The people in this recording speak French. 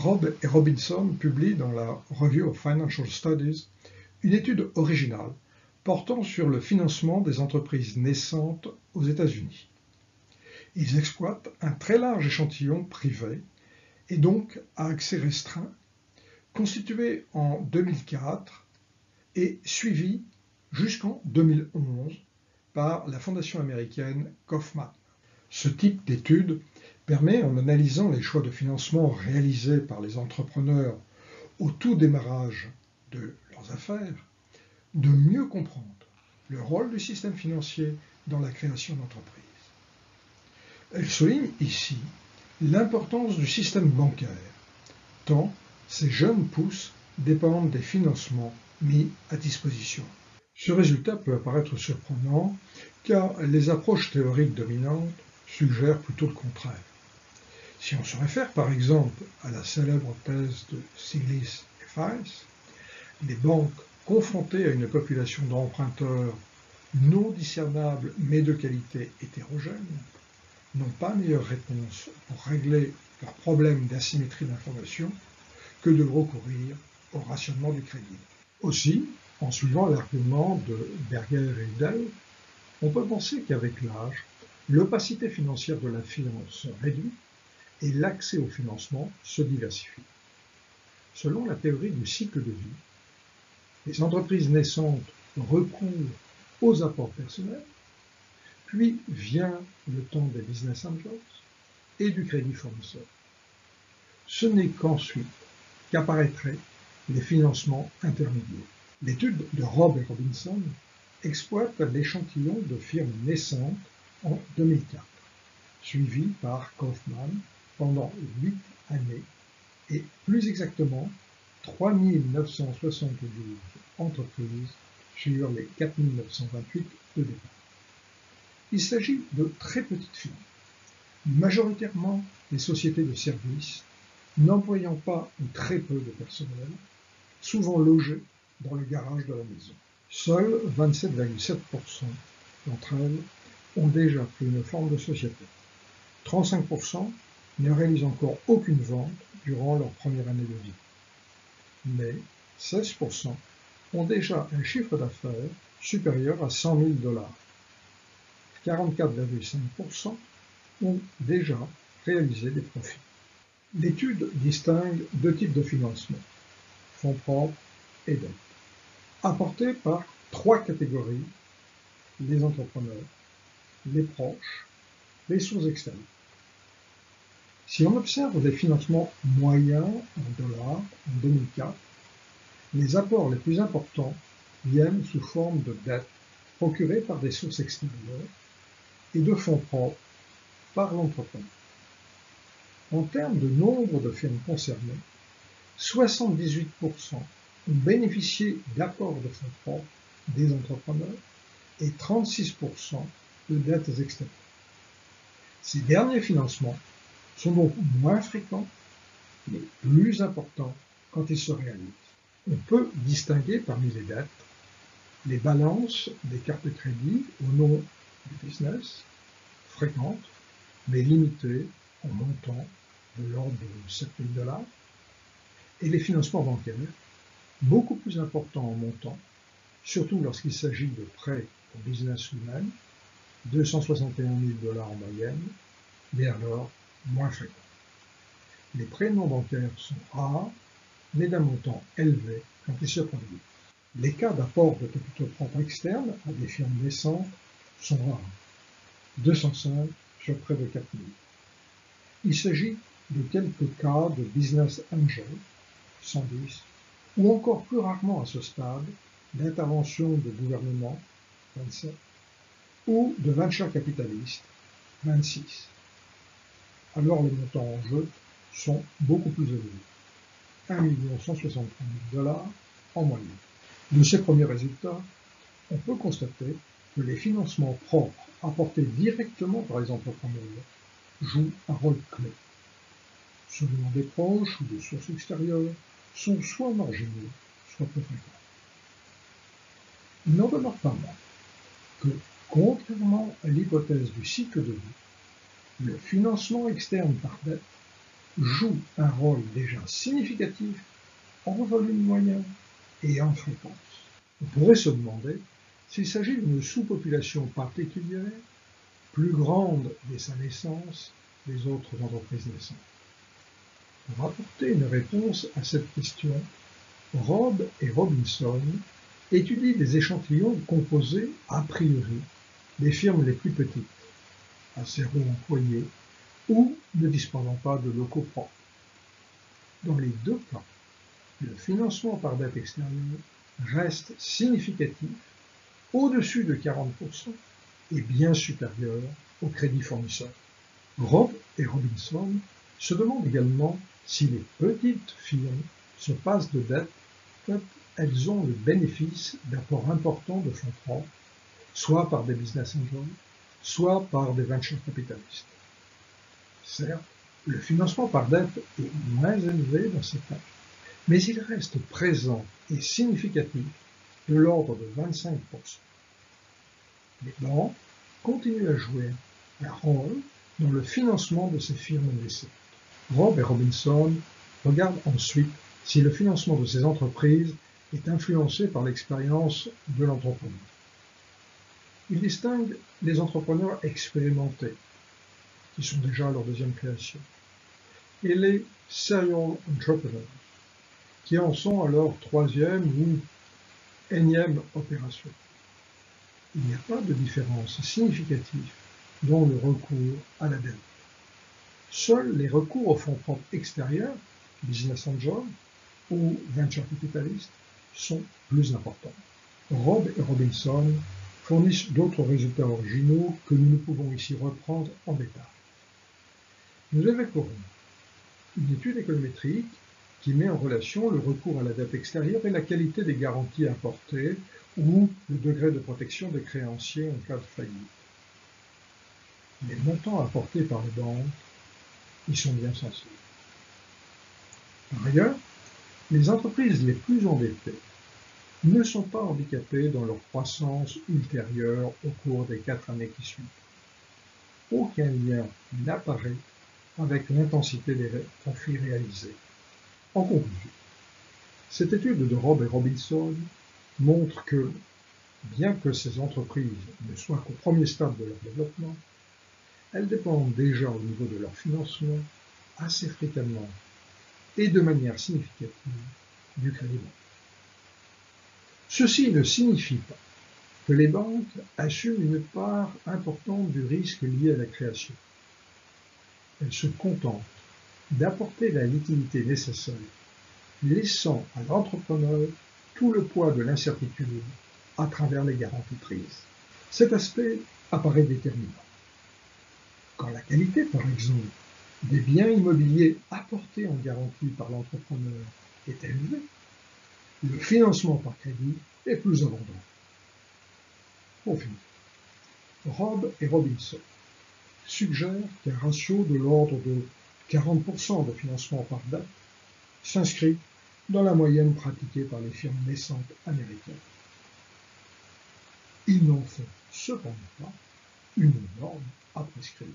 Robb et Robinson publient dans la Review of Financial Studies une étude originale portant sur le financement des entreprises naissantes aux États-Unis. Ils exploitent un très large échantillon privé et donc à accès restreint, constitué en 2004 et suivi jusqu'en 2011 par la fondation américaine Kaufmann. Ce type d'étude permet, en analysant les choix de financement réalisés par les entrepreneurs au tout démarrage de leurs affaires, de mieux comprendre le rôle du système financier dans la création d'entreprises. Elle souligne ici l'importance du système bancaire, tant ces jeunes pousses dépendent des financements mis à disposition. Ce résultat peut apparaître surprenant car les approches théoriques dominantes suggèrent plutôt le contraire. Si on se réfère par exemple à la célèbre thèse de Stiglitz et Feiss, les banques confrontées à une population d'emprunteurs non discernables mais de qualité hétérogène n'ont pas meilleure réponse pour régler leurs problèmes d'asymétrie d'information que de recourir au rationnement du crédit. Aussi, en suivant l'argument de Berger et Udell, on peut penser qu'avec l'âge, l'opacité financière de la firme se réduit et l'accès au financement se diversifie. Selon la théorie du cycle de vie, les entreprises naissantes recourent aux apports personnels, puis vient le temps des business angels et du crédit fournisseur. Ce n'est qu'ensuite qu'apparaîtraient les financements intermédiaires. L'étude de Robb et Robinson exploite l'échantillon de firmes naissantes en 2004, suivi par Kaufmann pendant 8 années et plus exactement 3 972 entreprises sur les 4 928 de départ. Il s'agit de très petites firmes, majoritairement des sociétés de services, n'employant pas ou très peu de personnel, souvent logés dans le garage de la maison. Seuls 27,7% d'entre elles ont déjà pris une forme de société. 35% ne réalisent encore aucune vente durant leur première année de vie. Mais 16% ont déjà un chiffre d'affaires supérieur à 100 000 $. 44,5% ont déjà réalisé des profits. L'étude distingue deux types de financement, fonds propres et dettes, apportés par trois catégories: les entrepreneurs, les proches, les sources externes. Si on observe les financements moyens en dollars en 2004, les apports les plus importants viennent sous forme de dettes procurées par des sources extérieures et de fonds propres par l'entrepreneur. En termes de nombre de firmes concernées, 78% ont bénéficié d'apports de fonds propres des entrepreneurs et 36% de dettes extérieures. Ces derniers financements sont donc moins fréquents, mais plus importants quand ils se réalisent. On peut distinguer parmi les dettes les balances des cartes de crédit au nom du business, fréquentes, mais limitées en montant de l'ordre de 7 000 $, et les financements bancaires, beaucoup plus importants en montant, surtout lorsqu'il s'agit de prêts au business lui-même, 261 000 $ en moyenne, mais alors moins fréquents. Les prêts non bancaires sont rares, mais d'un montant élevé quand ils se produisent. Les cas d'apport de capitaux propres externes à des firmes naissantes sont rares, 205 sur près de 4 000. Il s'agit de quelques cas de business angel, 110, ou encore plus rarement à ce stade, d'intervention de gouvernement, 27, ou de venture capitalistes, 26. Alors les montants en jeu sont beaucoup plus élevés, 1 163 000 $ en moyenne. De ces premiers résultats, on peut constater que les financements propres apportés directement par les entrepreneurs jouent un rôle clé. Ceux venant des proches ou de sources extérieures sont soit marginaux, soit peu fréquents. Il n'en demeure pas moins que, contrairement à l'hypothèse du cycle de vie, le financement externe par dette jouent un rôle déjà significatif en volume moyen et en fréquence. On pourrait se demander s'il s'agit d'une sous-population particulière, plus grande dès sa naissance des autres entreprises naissantes. Pour apporter une réponse à cette question, Robb et Robinson étudient des échantillons composés a priori des firmes les plus petites, à 0 employés ou ne disposant pas de locaux propres. Dans les deux cas, le financement par dette extérieure reste significatif, au-dessus de 40% et bien supérieur au crédit fournisseur. Robb et Robinson se demandent également si les petites firmes se passent de dette quand elles ont le bénéfice d'apports importants de fonds propres, soit par des business angels, soit par des venture capitalistes. Certes, le financement par dette est moins élevé dans ces cas, mais il reste présent et significatif de l'ordre de 25%. Les banques continuent à jouer un rôle dans le financement de ces firmes naissantes. Robb et Robinson regardent ensuite si le financement de ces entreprises est influencé par l'expérience de l'entrepreneur. Ils distinguent les entrepreneurs expérimentés, qui sont déjà à leur deuxième création, et les serial entrepreneurs, qui en sont à leur troisième ou énième opération. Il n'y a pas de différence significative dans le recours à la dette. Seuls les recours aux fonds propres extérieurs, business angel ou venture capitalistes, sont plus importants. Robb et Robinson fournissent d'autres résultats originaux que nous ne pouvons ici reprendre en détail. Nous évoquerons une étude économétrique qui met en relation le recours à la dette extérieure et la qualité des garanties apportées ou le degré de protection des créanciers en cas de faillite. Les montants apportés par les banques y sont bien sensibles. Par ailleurs, les entreprises les plus endettées ne sont pas handicapées dans leur croissance ultérieure au cours des 4 années qui suivent. Aucun lien n'apparaît avec l'intensité des profits réalisés. En conclusion, cette étude de Robb et Robinson montre que, bien que ces entreprises ne soient qu'au premier stade de leur développement, elles dépendent déjà au niveau de leur financement assez fréquemment et de manière significative du crédit bancaire. Ceci ne signifie pas que les banques assument une part importante du risque lié à la création. Elles se contentent d'apporter la liquidité nécessaire, laissant à l'entrepreneur tout le poids de l'incertitude à travers les garanties prises. Cet aspect apparaît déterminant. Quand la qualité, par exemple, des biens immobiliers apportés en garantie par l'entrepreneur est élevée, le financement par crédit est plus abondant. Pour finir, Robb et Robinson suggèrent qu'un ratio de l'ordre de 40% de financement par dette s'inscrit dans la moyenne pratiquée par les firmes naissantes américaines. Ils n'en font cependant pas une norme à prescrire.